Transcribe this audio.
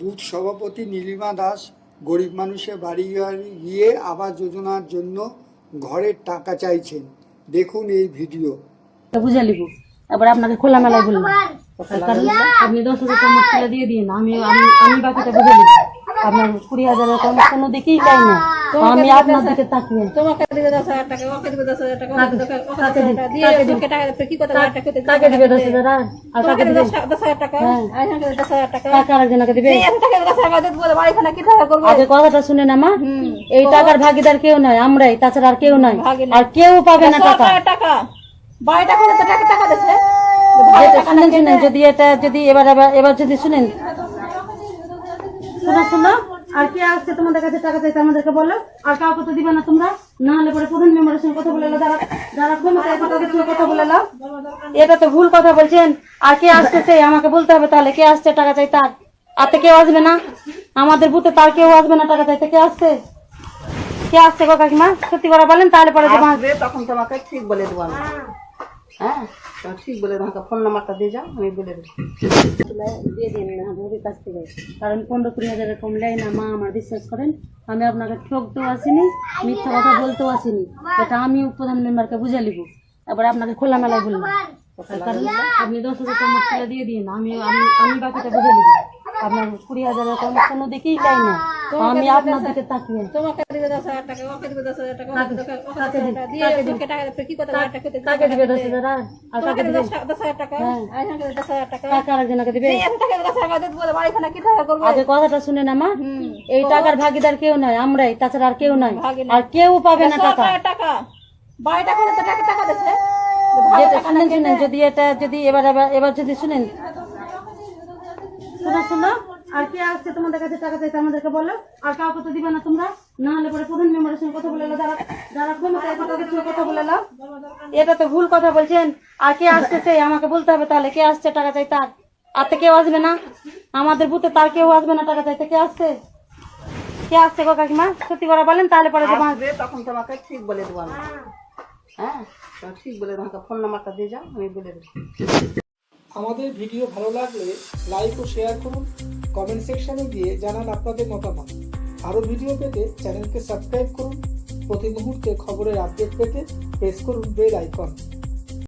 Booth সভাপতি নীলিমা দাস গরিব মানুষের বাড়ি বাড়ি গিয়ে আবাস যোজনার জন্য ঘরের টাকা চাইছেন। দেখুন এই ভিডিও। বুঝে লিখব, এবার আপনাকে খোলামেলায় বললাম, কারণ আপনি 10,000 টাকা মোট তুলে দিয়ে দিন, আমি বাকিটা বুঝে লিখব। আপনার 20,000 কোনো দিকেই চাই না, আমি আপনার দিকে তাকিয়ে তোমাকে দিবে 10,000 টাকা, ওকে দিবে 10,000 টাকা, ওকে দিবে 10,000 টাকা দিয়ে ওকে টাকা দিবে। কি কথা টাকা কইতে কাকে দিবে 10,000 আর কাকে দিবে 10,000 টাকা, আর এখানে 10,000 টাকা, টাকা আরেকজনকে দিবে। এই টাকা 10,000 টাকা দিতে বলে বাড়িখানা কি টাকা করবে? আগে কথাটা শুনে না মা, এই টাকার ভাগিদার কেউ নয়, আমরাই, তাছাড়া আর কেউ নাই, আর কেউ পাবে না টাকা। সরকারের টাকা বাড়িটা করে তো টাকা টাকা দিচ্ছে। শুনেন, যদি এটা যদি এবার যদি শুনেন, শোনো আর কে আসছে তোমাদের কাছে টাকা চাইতে আমাদেরকে বলো, আর কাউকে তো দিবে না তোমরা, না হলে পরে প্রধান মেম্বারের সঙ্গে কথা বলে নাও, যারা ক্ষমতায় তাদের সঙ্গে কথা বলে নাও। এটা তো ভুল কথা বলছেন। আর কে আসতেছে আমাকে বলতে হবে, তাহলে কে আসছে টাকা চাইতে? আর তো কেউ আসবে না আমাদের বুথে, তার কেউ আসবে না টাকা চাইতে। কে আসছে গো কাকিমা? সত্যি করে বলেন, তাহলে পরে তখন তোমাকে ঠিক বলে দেবো আমি। হ্যাঁ ঠিক বলে তোমাকে ফোন নাম্বারটা দিয়ে যাও, আমি বলে দেবো। দিয়ে দিন না বউদের কাছ থেকে, কারণ 15-20 হাজারের কম লেয় না মা, আমার বিশ্বাস করেন। আমি আপনাকে ঠকতেও আসিনি, মিথ্যা কথা বলতেও আসিনি, এটা আমি প্রধান মেম্বারকে বুঝে লিব। এবার আপনাকে খোলামেলায় বললাম, কারণ আপনি 10,000 টাকা মোট তুলে দিয়ে দিন, আমি বাকিটা বুঝে লিব। আপনার 20,000 কোনো দিকেই চাই না, আমি আপনার দিকে তাকিয়ে তোমাকে দিবে 10,000 টাকা, ওকে দিবে 10,000 টাকা, ওকে দিবে 10,000 টাকা দিয়ে ওকে টাকা দিবে। কি কথা টাকা কইতে কাকে দিবে 10,000 আর কাকে দিবে 10,000 টাকা, আর এখানে 10,000 টাকা, টাকা আরেকজনকে দিবে। এই টাকা 10,000 টাকা দিতে বলে বাড়িখানা কি টাকা করবে? আগে কথাটা শুনে না মা, এই টাকার ভাগিদার কেউ নয়, আমরাই, তাছাড়া আর কেউ নাই, আর কেউ পাবে না টাকা। সরকারের টাকা বাড়িটা করে তো টাকা টাকা দিচ্ছে। শুনেন, যদি এবার যদি শুনেন, শোনো আর কে আসছে তোমাদের কাছে টাকা চাইতে আমাদেরকে বলো, আর কাউকে তো দিবে না তোমরা, না হলে পরে প্রধান মেম্বারের সঙ্গে কথা বলে নাও, যারা ক্ষমতায় তাদের সঙ্গে কথা বলে নাও। এটা তো ভুল কথা বলছেন। আর কে আসতেছে আমাকে বলতে হবে, তাহলে কে আসছে টাকা চাইতে? আর তো কেউ আসবে না আমাদের বুথে, তার কেউ আসবে না টাকা চাইতে। কে আসছে গো কাকিমা? সত্যি করে বলেন, তাহলে পরে তখন তোমাকে ঠিক বলে দেবো আমি। হ্যাঁ ঠিক বলে তোমাকে ফোন নাম্বারটা দিয়ে যাও, আমি বলে দেবো। আমাদের ভিডিও ভালো লাগলে লাইক ও শেয়ার করুন, কমেন্ট সেকশনে গিয়ে জানান আপনাদের মতামত। আরও ভিডিও পেতে চ্যানেলকে সাবস্ক্রাইব করুন। প্রতি মুহূর্তে খবরের আপডেট পেতে প্রেস করুন বেল আইকন।